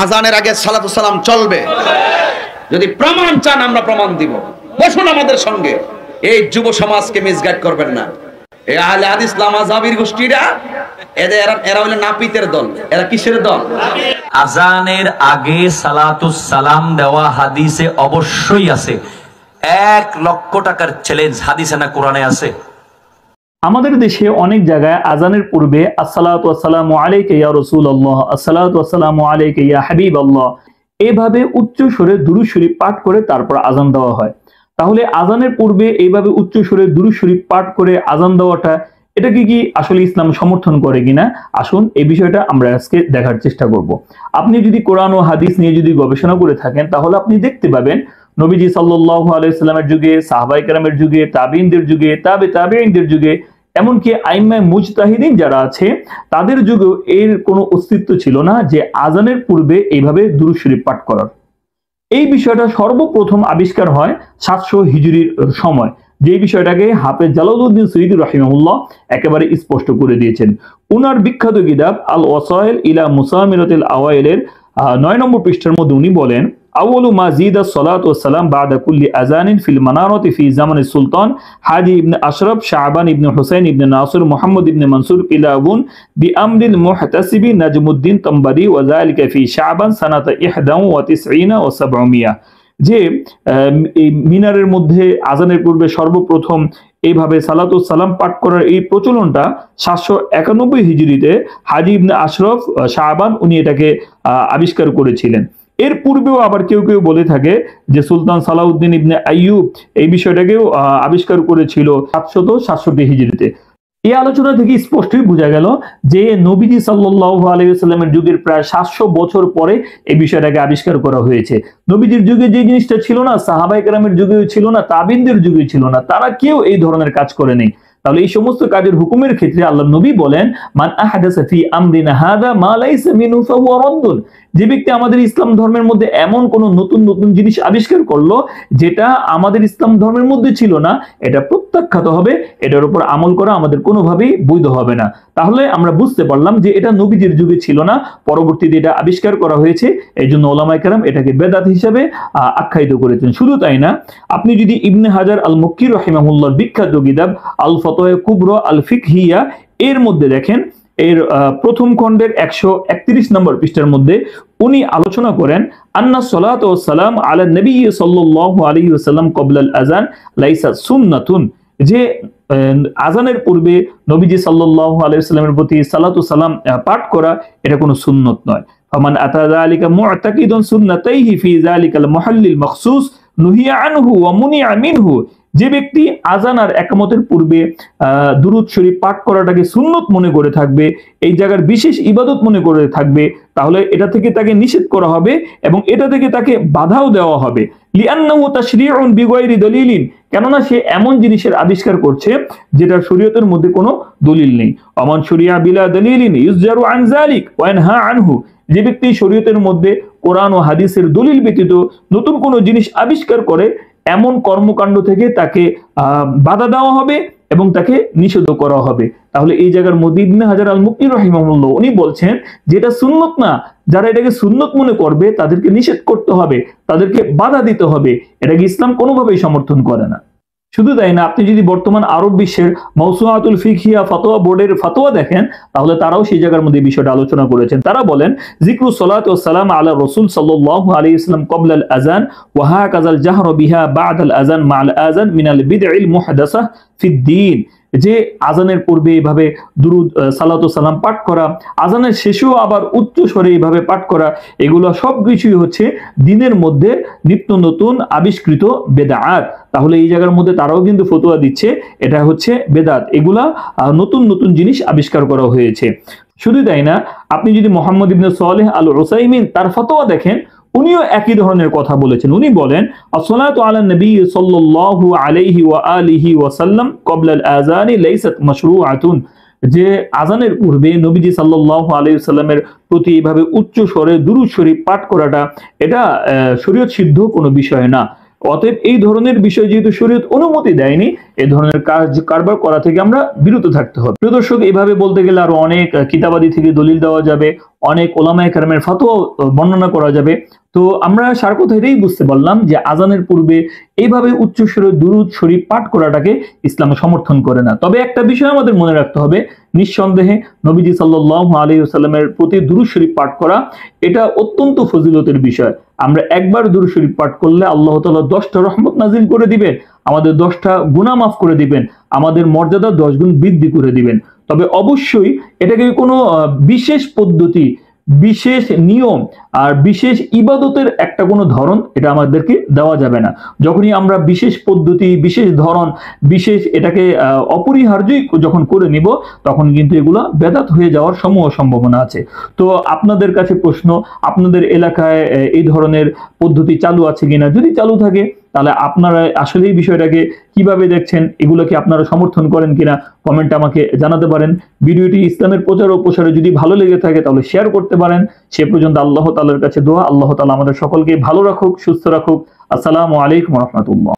আজানের আগে সালাতু সালাম চলবে। যদি প্রমাণ চান আমরা প্রমাণ দিব, বসুন আমাদের সঙ্গে। এই যুব সমাজকে মিসগাইড করবেন না। এই আহলে হাদিস লামাযাবির গোষ্ঠীরা এরা হলো নাপিতের দল। এরা কিসের দল? আজানের আগে সালাতুস সালাম দেওয়া হাদিসে অবশ্যই আছে। 1 লক্ষ টাকার চ্যালেঞ্জ, হাদিসে না কোরআনে আছে? আমাদের দেশে অনেক জায়গায় আজানের পূর্বে আসসালাতু ওয়াসসালামু আলাইকা ইয়া রাসূলুল্লাহ, আসসালাতু ওয়াসসালামু আলাইকা ইয়া হাবিবাল্লাহ এভাবে উচ্চ স্বরে দুরূদ শরীফ পাঠ করে তারপর আজান দেওয়া হয়। তাহলে আজানের পূর্বে এইভাবে উচ্চ স্বরে দুরূদ শরীফ পাঠ করে আজান দেওয়াটা, এটা কি আসলে ইসলাম সমর্থন করে কিনা? আসুন এই বিষয়টা আমরা আজকে দেখার চেষ্টা করব। আপনি যদি কোরআন ও হাদিস নিয়ে যদি গবেষণা করে থাকেন তাহলে আপনি দেখতে পাবেন নবীজি সাল্লাল্লাহু আলাইহি সাল্লামের যুগে, সাহাবায়ে কেরামের যুগে, তাবিঈনদের যুগে, তাবিঈনদের যুগে, এমনকি আইম্মায়ে মুজতাহিদিন যারা আছে তাদের যুগেও এর কোনো অস্তিত্ব ছিল না যে আজানের পূর্বে এইভাবে দুরূদ শরীফ পাঠ করার। এই বিষয়টা সর্বপ্রথম আবিষ্কার হয় 700 হিজরির সময়, যে বিষয়টাকে হাফেজ জালালউদ্দিন সৈয়দী রাহিমাহুল্লাহ একেবারে স্পষ্ট করে দিয়েছেন। উনার বিখ্যাত কিতাব আল ওয়াসাইল ইলা মুসামিরাতিল আওয়াইলের 9 নম্বর পৃষ্ঠার মধ্যে উনি বলেন, আউয়ালু মা জিদা সালাতু ওয়াস সালাম বাদা কুল্লি আযানিন ফিল মানারাতি ফি জামানিস সুলতান হাজি ইবনে আশরাফ শাবান ইবনে হুসাইন ইবনে নাসির মুহাম্মদ ইবনে মনসুর কিলাবুন বিআমরিল মুহতাসিবি নাজমুদ্দিন তাম্বারি ওয়া যালিকা ফি শাবান সানাতা 91 ওয়া 700। যে এই মিনারের মধ্যে আজানের পূর্বে সর্বপ্রথম এইভাবে সালাতুস সালাম পাঠ করার এই প্রচলনটা 791 হিজরিতে হাজি ইবনে আশরাফ শাবান উনি এটাকে আবিষ্কার করেছিলেন। এর পূর্বেও আবার কেউ কেউ বলে থাকে যে সুলতান সালাউদ্দিন ইবনে আইয়ুব এই বিষয়টাকেও আবিষ্কার করেছিল 767 হিজরিতে। এই আলোচনা থেকে স্পষ্টই বোঝা গেল যে নবীজি সাল্লাল্লাহু আলাইহি ওয়াসাল্লামের যুগের প্রায় 700 বছর পরে এই বিষয়টাকে আবিষ্কার করা হয়েছে। নবীজির যুগে যে জিনিসটা ছিল না, সাহাবায়ে কেরামের যুগেও ছিল না, তাবিঈনদের যুগেও ছিল না, তারা কেউ এই ধরনের কাজ করেনি। তাহলে এই সমস্ত কাজের হুকুমের ক্ষেত্রে আল্লাহর নবী বলেন, মান আহাদাসা ফি আমরিনা হাযা মা লাইসা মিনহু ফাহুয়া রাদ্দুন। যে ব্যক্তি আমাদের ইসলাম ধর্মের মধ্যে এমন কোন নতুন নতুন জিনিস আবিষ্কার করলো যেটা আমাদের ইসলাম ধর্মের মধ্যে ছিল না, এটা প্রত্যাখ্যাত হবে, এটার উপর আমল করা আমাদের কোনোভাবেই বৈধ হবে না। তাহলে আমরা বুঝতে পারলাম যে এটা নবীজির যুগে ছিল না, পরবর্তীতে এটা আবিষ্কার করা হয়েছে। এই জন্য ওলামায়ে কেরাম এটাকে বেদাত হিসেবে আখ্যায়িত করেছেন। শুধু তাই না, আপনি যদি ইবনে হাজার আল মক্কি রাহিমাহুল্লাহর বিখ্যাত কিতাব আল ফতোয়া কুবরা আল ফিকহিয়া এর মধ্যে দেখেন, এর প্রথম খণ্ডের 131 নম্বর পৃষ্ঠার মধ্যে উনি আলোচনা করেন, আন্না সালাতু ওয়াস সালাম আলা নবী সাল্লাল্লাহু আলাইহি ওয়াসাল্লাম ক্বাবলা আল আযান লাইসা সুন্নাতুন। যে আজানের পূর্বে নবীজি সাল্লাল্লাহু আলাইহি ওয়াসাল্লামের প্রতি সালাতু সালাম পাঠ করা এটা কোনো সুন্নত নয়। ফামান আতা যালিকা মু'তাকিদুন সুন্নাতাইহি ফি যালিকাল মুহাল্লিল মাখসুস নুহিয়া আনহু ওয়া মুনিআ মিনহু। যে ব্যক্তি আজান আর ইকামতের পূর্বে দুরূদ শরীফ পাঠ করাটাকে সুন্নত মনে করে থাকবে, এই জায়গার বিশেষ ইবাদত মনে করে থাকবে, তাহলে এটা থেকে তাকে নিষেধ করা হবে এবং এটা থেকে তাকে বাধাও দেওয়া হবে। লিআন্নাহু তাশরীউন বিগাইরি দলিলিন, কেননা সে এমন জিনিসের আবিষ্কার করছে যেটা শরীয়তের মধ্যে কোনো দলিল নেই। আমান শরিয়া বিলা দলিলিন ইউজজারু আন যালিক ওয়া ইয়ানহা আনহু। যে ব্যক্তি শরীয়তের মধ্যে কোরআন ও হাদিসের দলিল ব্যতীত নতুন কোনো জিনিস আবিষ্কার করে, এমন কর্মকাণ্ড থেকে তাকে বাধা দেওয়া হবে এবং তাকে নিষেধ করা হবে। তাহলে এই জায়গার মধ্যে ইবনে হাজার আল মুক্তি রাহিমাহুল্লাহ উনি বলছেন যে এটা সুন্নত না, যারা এটাকে সুন্নত মনে করবে তাদেরকে নিষেধ করতে হবে, তাদেরকে বাধা দিতে হবে। এটাকে ইসলাম কোনোভাবেই সমর্থন করে না। শুধু তাই না, আপনি যদি বর্তমান আরব বিশ্বের মাওসুআতুল ফিকহিয়া ফতোয়া বোর্ডের ফতোয়া দেখেন তাহলে তারাও সেই জায়গার মধ্যে বিষয়টা আলোচনা করেছেন। তারা বলেন, যিকরু সালাতু ওয়াস সালাম আলা রাসূল সাল্লাল্লাহু আলাইহি ওয়াসাল্লাম ক্বাবলা আল আযান ওয়া হাকাযাল জাহরু বিহা বা'দা আল আযান মা'আল আযান মিনাল বিদ'ইল মুহদাসাহ ফিদ দ্বীন। যে আজানের পূর্বে এইভাবে দুরূদ সালাতু সালাম পাঠ করা, আজানের শেষেও আবার উচ্চ স্বরে এইভাবে পাঠ করা, এগুলো সবকিছুই হচ্ছে দ্বীনের মধ্যে নিত্য নতুন আবিষ্কৃত বেদাত। তাহলে এই জায়গার মধ্যে তারাও কিন্তু ফতোয়া দিচ্ছে এটা হচ্ছে বেদাত, এগুলা নতুন নতুন জিনিস আবিষ্কার করা হয়েছে। শুধু তাই না, আপনি যদি মুহাম্মদ ইবনে সালেহ আল উসাইমিন তার ফতোয়া দেখেন, উনিও একই ধরনের কথা বলেছেন। উনি বলেন, আসসালাতু আলা নবী সাল্লাল্লাহু আলাইহি ওয়া আলিহি ওয়া সাল্লাম ক্বাবলা আল আযানি লাইসাত মাশরুআতুন। যে আজানের পূর্বে নবীজি সাল্লাল্লাহু আলাইহি ওয়াসাল্লামের প্রতি এইভাবে উচ্চ স্বরে দুরূদ শরীফ পাঠ করাটা এটা শরীয়ত সিদ্ধ কোনো বিষয় না। অতএব এই ধরনের বিষয় যেহেতু শরীয়ত অনুমতি দেয়নি, এই ধরনের কাজ কারবার করা থেকে আমরা বিরত থাকতে হবে। প্রিয় দর্শক, এভাবে বলতে গেলে আরো অনেক কিতাবাদি থেকে দলিল দেওয়া যাবে, অনেক ওলামায়ে কেরামের ফতোয়া বর্ণনা করা যাবে। তো আমরা সার কথা এটাই বুঝতে পারলাম যে আজানের পূর্বে এইভাবে উচ্চস্বরে দুরূদ শরীফ পাঠ করাটাকে ইসলাম সমর্থন করে না। তবে একটা বিষয় আমাদের মনে রাখতে হবে, নিঃসন্দেহে নবীজি সাল্লাল্লাহু আলাইহি ওয়াসাল্লামের প্রতি দুরূদ শরীফ পাঠ করা এটা অত্যন্ত ফজিলতের বিষয়। আমরা একবার দুরূদ শরীফ পাঠ করলে আল্লাহ তাআলা 10টা রহমত নাজিল করে দিবেন, আমাদের 10টা গুনাহ মাফ করে দিবেন, আমাদের মর্যাদা 10 গুণ বৃদ্ধি করে দিবেন। তবে অবশ্যই এটাকে কোনো বিশেষ পদ্ধতি, বিশেষ নিয়ম আর বিশেষ ইবাদতের একটা কোনো ধরন এটা আমাদেরকে দেওয়া যাবে না। যখনই আমরা বিশেষ পদ্ধতি, বিশেষ ধরন, বিশেষ এটাকে অপরিহার্যই যখন করে নিব, তখন কিন্তু এগুলো বেদাত হয়ে যাওয়ার সমূহ সম্ভাবনা আছে। তো আপনাদের কাছে প্রশ্ন, আপনাদের এলাকায় এই ধরনের পদ্ধতি চালু আছে কিনা? যদি চালু থাকে তাহলে আপনারা আসলে এই বিষয়টাকে কিভাবে দেখছেন, এগুলোকে আপনারা সমর্থন করেন কিনা কমেন্টে আমাকে জানাতে পারেন। ভিডিওটি ইসলামের প্রচার ও প্রসারে যদি ভালো লেগে থাকে তাহলে শেয়ার করতে পারেন। সে পর্যন্ত আল্লাহ তাআলার কাছে দোয়া, আল্লাহ তাআলা আমাদের সকলকে ভালো রাখুক, সুস্থ রাখুক। আসসালামু আলাইকুম ওয়া রাহমাতুল্লাহ।